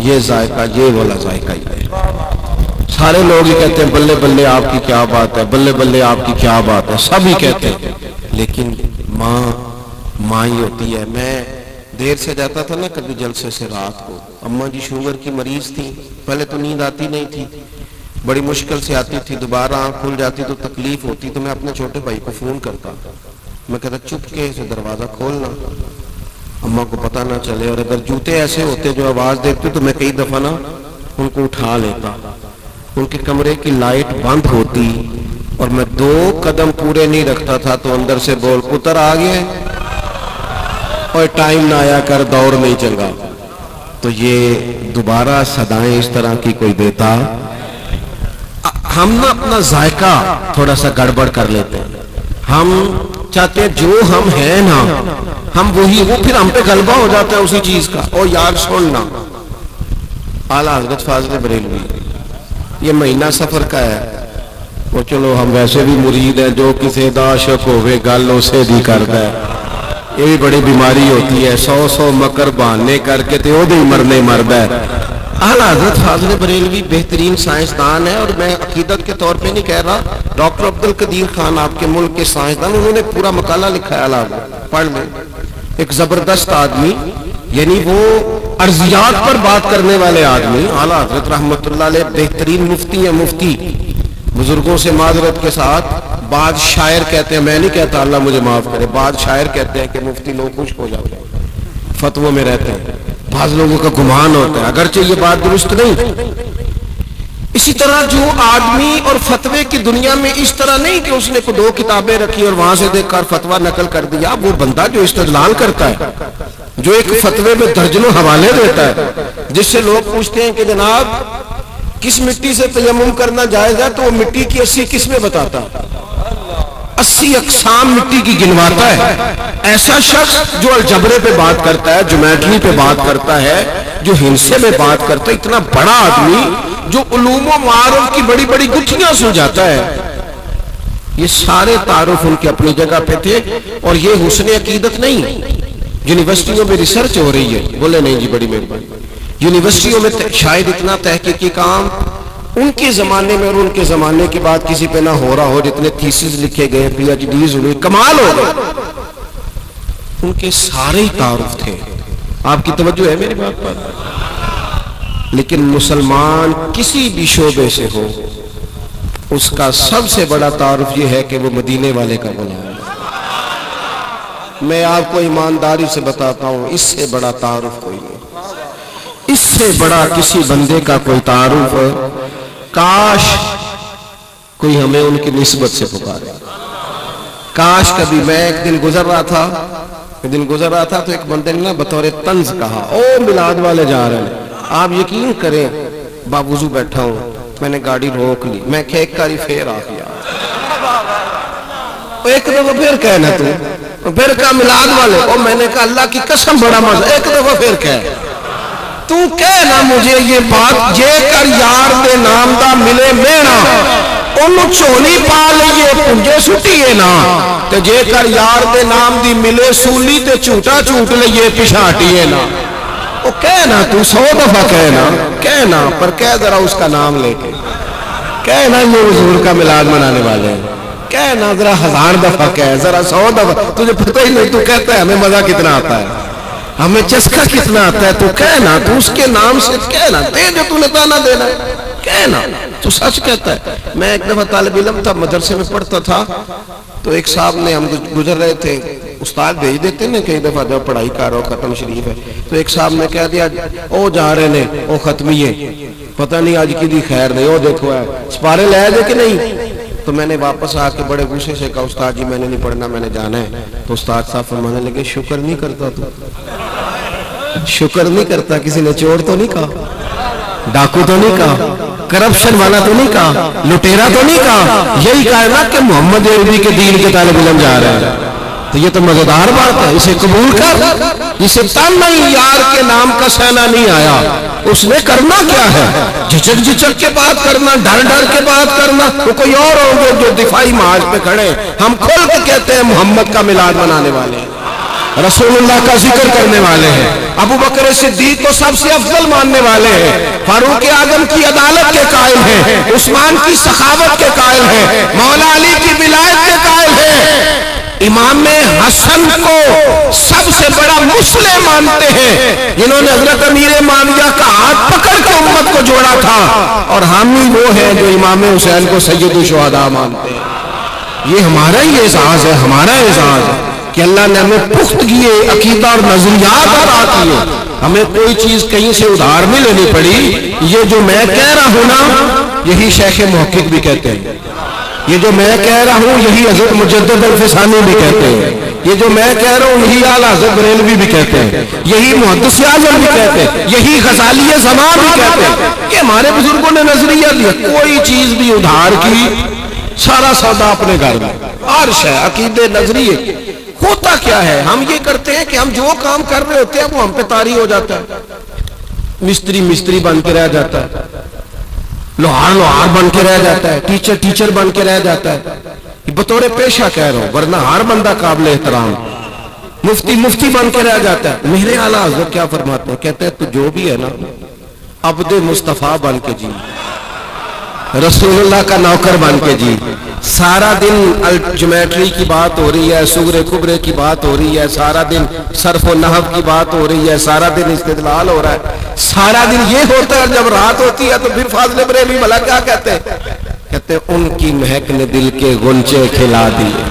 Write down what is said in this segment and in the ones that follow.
یہ ذائقہ یہ والا ذائقہ ہی ہے. سارے لوگ ہی کہتے ہیں بلے بلے آپ کی کیا بات ہے، بلے بلے آپ کی کیا بات ہے، سب ہی کہتے ہیں، لیکن ماں ہی ہوتی ہے. میں دیر سے جاتا تھا نا کبھی جلسے سے رات کو، اماں جی شوگر کی مریض تھی، پہلے تو نیند آتی نہیں تھی، بڑی مشکل سے آتی تھی، دوبارہ آنکھ کھل جاتی تو تکلیف ہوتی، تو میں اپنے چھوٹے بھائی کو فون کرتا، میں کہتا چپکے سے دروازہ کھولنا اماں کو پتہ نہ چلے، اور اگر جوتے ایسے ہوتے جو آواز دیتے تو میں کئی دفعہ نا ان کو اٹھا لیتا. ان کے کمرے کی لائٹ بند ہوتی اور میں 2 قدم پورے نہیں رکھتا تھا تو اندر سے بول پتر آ گئے اور ٹائم نہ آیا کر دور نہیں چنگا. تو یہ دوبارہ صدائیں اس طرح کی کوئی دیتا. ہم نا اپنا ذائقہ تھوڑا سا گڑبڑ کر لیتے ہیں. ہم چاہتے ہیں جو ہم ہیں نا ہم وہی، وہ پھر ہم پہ غلبہ ہو جاتا ہے اسی چیز کا. او یار سننا، اعلیٰ حضرت فاضل بریلوی، یہ مہینہ سفر کا ہے، وہ چلو ہم ویسے بھی مرید ہیں، جو کسی دا عاشق ہوئے گل اسے بھی کرتا ہے. یہ بھی بڑی بیماری ہوتی ہے، 100 مکر بہانے کر کے تے وہ بھی مرنے مردا ہے. اعلیٰ حضرت فاضل بریلوی بہترین سائنسدان ہے، اور میں عقیدت کے طور پہ نہیں کہہ رہا. ڈاکٹر عبدالقدیر خان آپ کے ملک کے سائنسدان، انہوں نے پورا مقالہ لکھا ہے اعلیٰ حضرت، پڑھ لیں. ایک زبردست آدمی، یعنی وہ ارضیات پر بات کرنے والے آدمی. اعلیٰ حضرت رحمت اللہ علیہ بہترین مفتی ہیں، مفتی. بزرگوں سے معذرت کے ساتھ بعض شاعر کہتے ہیں، میں نہیں کہتا اللہ مجھے معاف کرے، بعض شاعر کہتے ہیں کہ مفتی لوگ خشک ہو جاتے ہیں، فتووں میں رہتے ہیں، بعض لوگوں کا گمان ہوتا ہے، اگرچہ یہ بات درست نہیں. اسی طرح جو آدمی اور فتوے کی دنیا میں اس طرح نہیں کہ اس نے 2 کتابیں رکھی اور وہاں سے دیکھ کر فتویٰ نقل کر دیا، وہ بندہ جو استدلال کرتا ہے، جو ایک فتوے میں درجنوں حوالے دیتا ہے، جس سے لوگ پوچھتے ہیں کہ جناب کس مٹی سے تیمم کرنا جائز ہے، تو وہ مٹی کی 80 قسمیں بتاتا ہے، 80 اقسام مٹی کی گنواتا ہے. ایسا شخص جو الجبرے پہ بات کرتا ہے، جیومیٹری پہ بات کرتا ہے، جو ہندسے میں بات کرتا ہے، اتنا بڑا آدمی جو علوم و معارف کی بڑی بڑی گتھیاں سلجھاتا ہے. یہ سارے تعارف ان کے اپنی جگہ پہ تھے، اور یہ حسن عقیدت نہیں. یونیورسٹیوں میں ریسرچ ہو رہی ہے، بولے نہیں جی بڑی مہربانی. یونیورسٹیوں میں شاید اتنا تحقیقی کام ان کے زمانے میں اور ان کے زمانے کے بعد کسی پہ نہ ہو رہا ہو، جتنے تھیسز لکھے گئے، پی ایچ ڈیز ہوئے، کمال ہو گئے. ان کے سارے ہی تعارف تھے. آپ کی توجہ ہے میری بات پر؟ لیکن مسلمان کسی بھی شعبے سے ہو، اس کا سب سے بڑا تعارف یہ ہے کہ وہ مدینے والے کا غلام ہے. میں آپ کو ایمانداری سے بتاتا ہوں، اس سے بڑا تعارف کوئی نہیں، اس سے بڑا کسی بندے کا کوئی تعارف. کاش کوئی ہمیں ان کی نسبت سے پکارے. کاش کبھی، میں ایک دن گزر رہا تھا تو ایک بندے نے بطور طنز کہا، او میلاد والے جا رہے ہیں. آپ یقین کریں باوضو بیٹھا ہوں، میں نے گاڑی روک لی، میں ایک کاری پھر آ گیا، ایک دفعہ پھر کہنا تو پھر کہا میلاد والے، اور میں نے کہا اللہ کی قسم بڑا مزہ، ایک دفعہ پھر تو کہنا مجھے یہ بات، جے کر یار دے نام دا ملے مینا انہوں چونی پا لئیے پنجے سٹیے نا، تے جے کر یار دے نام دی ملے سولی تے چوٹا چوٹ لئیے پشاٹیے نا. وہ کہنا تو 100 دفعہ کہنا پر کہہ ذرا اس کا نام لے کے، کہنا یہ حضور کا میلاد منانے والے ہیں، کہنا ذرا 1000 دفعہ کہہ، ذرا 100 دفعہ، تجھے پتہ ہی نہیں، تو کہتا ہے ہمیں مزہ کتنا آتا ہے، ہمیں چسکا کتنا آتا ہے. تو کہنا، تو اس کے نام سے کہنا، دے جو تو نے تانا دینا ہے، کہنا تو سچ کہتا ہے. میں ایک دفعہ طالب علم تھا، مدرسے میں پڑھتا تھا، تو ایک صاحب نے، ہم گزر رہے تھے، استاد بھیج دیتے ہیں کئی دفعہ جب پڑھائی کر رہا ہو، ختم شریف ہے، تو ایک صاحب نے کہہ دیا او جا رہے نے او ختمیے، پتہ نہیں آج کی دی خیر نہیں، او دیکھو ہے سپارے لے دے کہ نہیں. تو میں نے واپس آ کے بڑے غصے سے کہا استاد جی میں نے نہیں پڑھنا، میں نے جانا ہے. تو استاد صاحب فرمانے لگے شکر نہیں کرتا، تو شکر نہیں کرتا، کسی نے چور تو نہیں کہا، ڈاکو تو نہیں کہا، کرپشن والا تو نہیں کہا، لٹیرا تو نہیں کہا، یہی کہا نا کہ محمد عربی کے دین کے طالب علم جا رہے ہیں. تو یہ تو مزیدار بات ہے، اسے قبول کر. جسے تانا ہی یار کے نام کا سینہ نہیں آیا، اس نے کرنا کیا ہے؟ جھچک کے بات کرنا، ڈر کے بات کرنا. تو کوئی اور ہوں گے جو دفاعی مارچ پہ کھڑے، ہم کھل کے کہتے ہیں محمد کا میلاد منانے والے ہیں. رسول اللہ کا ذکر کرنے والے ہیں، ابو بکر صدیق کو سب سے افضل ماننے والے ہیں، فاروق اعظم کی عدالت کے قائل ہیں، عثمان کی سخاوت کے قائل ہیں، مولا علی کی ولایت کے قائل ہیں، امام حسن کو سب سے بڑا مسلم مانتے ہیں، جنہوں نے حضرت امیر معاویہ کا ہاتھ پکڑ کے امت کو جوڑا تھا، اور ہم ہی وہ ہیں جو امام حسین کو سید الشہداء مانتے ہیں۔ یہ ہمارا ہی اعزاز ہے، ہمارا اعزاز ہے کہ اللہ نے ہمیں پختگی عقیدہ اور نظریات عطا کیے، ہمیں کوئی چیز کہیں سے ادھار نہیں لینی پڑی۔ یہ جو میں کہہ رہا ہوں نا، یہی شیخ محقق بھی کہتے ہیں، یہ جو میں کہہ رہا ہوں یہی حضرت مجدد الفسانی بھی کہتے ہیں، یہ جو میں کہہ رہا ہوں یہی اعلیٰ حضرت بریلوی بھی کہتے ہیں، یہی محدث اعظم بھی کہتے ہیں، یہی غزالی زمان بھی کہتے ہیں کہ ہمارے بزرگوں نے نظریہ دیا، کوئی چیز بھی ادھار کی، سارا سودا اپنے گھر میں، عرش ہے، عقیدے نظریے۔ ہوتا کیا ہے، ہم یہ کرتے ہیں کہ ہم جو کام کر رہے ہوتے ہیں وہ ہم پہ طاری ہو جاتا ہے، مستری مستری بن کے رہ جاتا ہے، لوہار لوہار بن کے رہ جاتا ہے، ٹیچر ٹیچر بن کے رہ جاتا ہے، بطور پیشہ کہہ رہا ہوں، ورنہ ہر بندہ قابل احترام، مفتی مفتی بن کے رہ جاتا ہے۔ میرے اعلیٰ حضرت کیا فرماتے ہیں، کہتے ہیں تو جو بھی ہے نا عبد مصطفیٰ بن کے جی، رسول اللہ کا نوکر بن کے جی، سارا دن جیومیٹری کی بات ہو رہی ہے، سغرے کبرے کی بات ہو رہی ہے، سارا دن صرف و نحو کی بات ہو رہی ہے، سارا دن استدلال ہو رہا ہے، سارا دن یہ ہوتا ہے، جب رات ہوتی ہے تو پھر فاضل بریلوی بھلا کیا کہتے ہیں، کہتے ہیں ان کی مہک نے دل کے غنچے کھلا دیے۔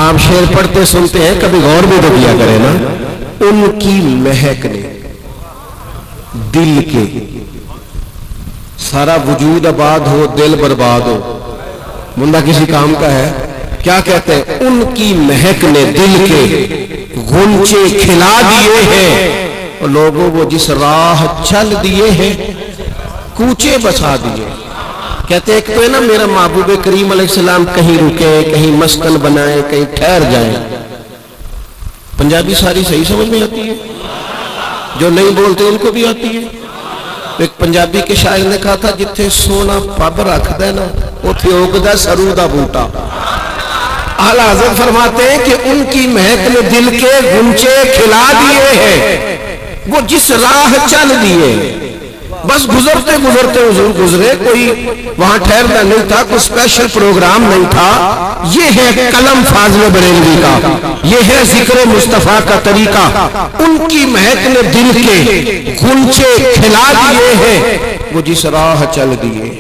آپ شعر پڑھتے سنتے ہیں، کبھی غور بھی تو کیا کریں نا، ان کی مہک نے دل کے، سارا وجود آباد ہو دل برباد ہو، بندہ کسی کام کا ہے، کیا کہتے ہیں، ان کی مہک نے دل کے غنچے کھلا دیے ہیں، اور لوگوں وہ جس راہ چل دیے ہیں کوچے بسا دیے۔ کہتے ہیں ایک تو ہے نا میرا محبوب کریم علیہ السلام کہیں رکے، کہیں مسکن بنائے، کہیں ٹھہر جائیں۔ پنجابی ساری صحیح سمجھ میں آتی ہے، جو نہیں بولتے ان کو بھی آتی ہے۔ ایک پنجابی کے شاعر نے کہا تھا، جتھے سونا پب رکھ دے نا اتھے اگدا سرو دا بوٹا۔ اعلیٰ حضرت فرماتے ہیں کہ ان کی مہک نے دل کے غنچے کھلا دیے ہیں، وہ جس راہ چل دیے، بس گزرتے گزرتے حضور گزرے، کوئی وہاں ٹھہرنا نہیں تھا، کوئی اسپیشل پروگرام نہیں تھا۔ یہ ہے قلم فاضل بریلوی کا، یہ ہے ذکر مصطفیٰ کا طریقہ۔ ان کی مہک نے دل کے غنچے کھلا دیے ہیں، وہ جس راہ چل دیے،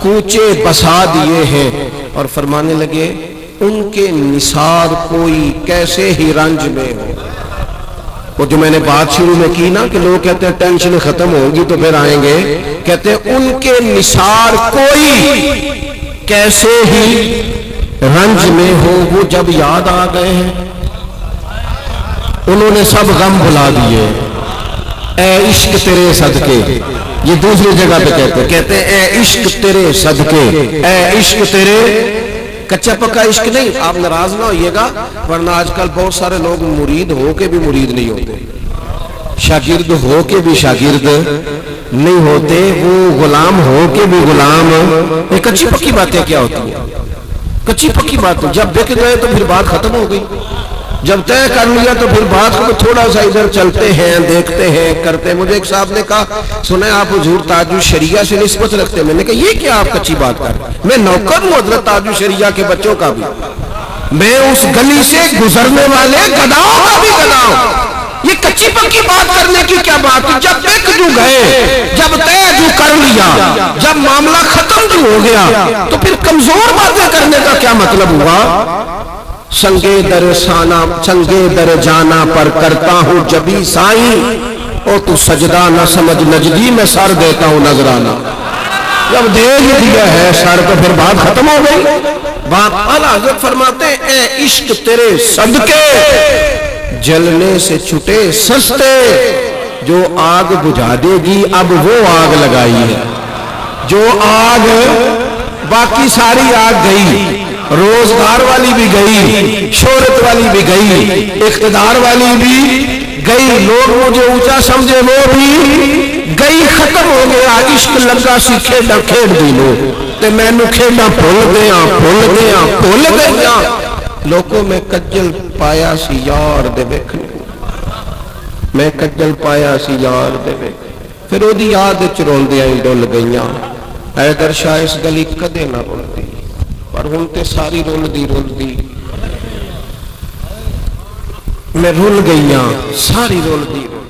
کوچے بسا دیے ہیں، اور فرمانے لگے ان کے نثار کوئی کیسے ہی رنج میں ہو۔ وہ جو میں نے بات شروع میں کی نا کہ لوگ کہتے ہیں ٹینشن ختم ہوگی تو پھر آئیں گے، کہتے ہیں ان کے نثار کوئی کیسے ہی رنج میں ہو، وہ جب یاد آ گئے ہیں انہوں نے سب غم بھلا دیے۔ اے عشق تیرے صدقے، یہ دوسری جگہ پہ کہتے ہیں اے عشق تیرے صدقے، اے عشق تیرے، کچا پکا عشق نہیں، آپ ناراض نہ ہوئیے گا، ورنہ آج کل بہت سارے لوگ مرید ہو کے بھی مرید نہیں ہوتے، شاگرد ہو کے بھی شاگرد نہیں ہوتے، وہ غلام ہو کے بھی غلام۔ یہ کچی پکی باتیں کیا ہوتی ہیں، کچی پکی بات، جب بک گئے تو پھر بات ختم ہو گئی، جب طے کر لیا تو پھر بات کو تھوڑا سا ادھر چلتے ہیں، دیکھتے ہیں، کرتے ہیں۔ مجھے ایک صاحب نے کہا سنیں آپ حضور تاج الشریعہ سے نسبت رکھتے ہیں، میں نے کہا یہ کیا آپ کچی بات کر رہے ہیں، میں نوکر ہوں حضرت تاج الشریعہ کے بچوں کا بھی، میں اس گلی سے گزرنے والے گداؤں کا بھی گدا ہوں، یہ کچی پکی بات کرنے کی کیا بات ہے؟ جب ایک جو گئے، جب طے جو کر لیا، جب معاملہ ختم جو ہو گیا تو پھر کمزور باتیں کرنے کا کیا مطلب ہوا؟ سنگے در جانا پر کرتا ہوں جبی سائیں، او تو سجدہ نہ سمجھ نجدی میں سر دیتا ہوں نظرانہ۔ جب دے دیا ہے سر تو پھر بات ختم ہو گئی۔ بات اعلیٰ حضرت فرماتے ہیں اے عشق تیرے صدقے، جلنے سے چھٹے سستے، جو آگ بجھا دے گی اب وہ آگ لگائی ہے، جو آگ باقی ساری آگ گئی، روزگار والی بھی گئی، شہرت والی بھی گئی، اقتدار والی بھی گئی، لوگ مجھے اونچا سمجھے وہ بھی گئی، ختم ہو گیا۔ عشق لگا سی کھیڈا کھیڈ دی لو تے مینوں کھیڈا بھول گیا بھول گیا بھول گیا، ਲੋਕੋ ਮੈਂ ਕੱਜਲ ਪਾਇਆ ਸੀ ਯਾਰ ਦੇ ਵੇਖਣੇ, ਮੈਂ ਕੱਜਲ ਪਾਇਆ ਸੀ ਯਾਰ ਦੇ ਵੇਖ, ਫਿਰ ਉਹਦੀ ਯਾਦ ਵਿੱਚ ਰੋਂਦਿਆਂ ਹੀ ਡੁੱਲ ਗਈਆਂ। ਐ ਦਰਸ਼ਾ ਇਸ ਗਲੀ ਕਦੇ ਨਾ ਰੁਲਦੀ, ਪਰ ਹੁਣ ਤੇ ਸਾਰੀ ਰੁਲਦੀ ਰੁਲਦੀ ਮੈਂ ਰੁਲ ਗਈਆਂ, ਸਾਰੀ ਰੁਲਦੀ ਰੁਲਦੀ।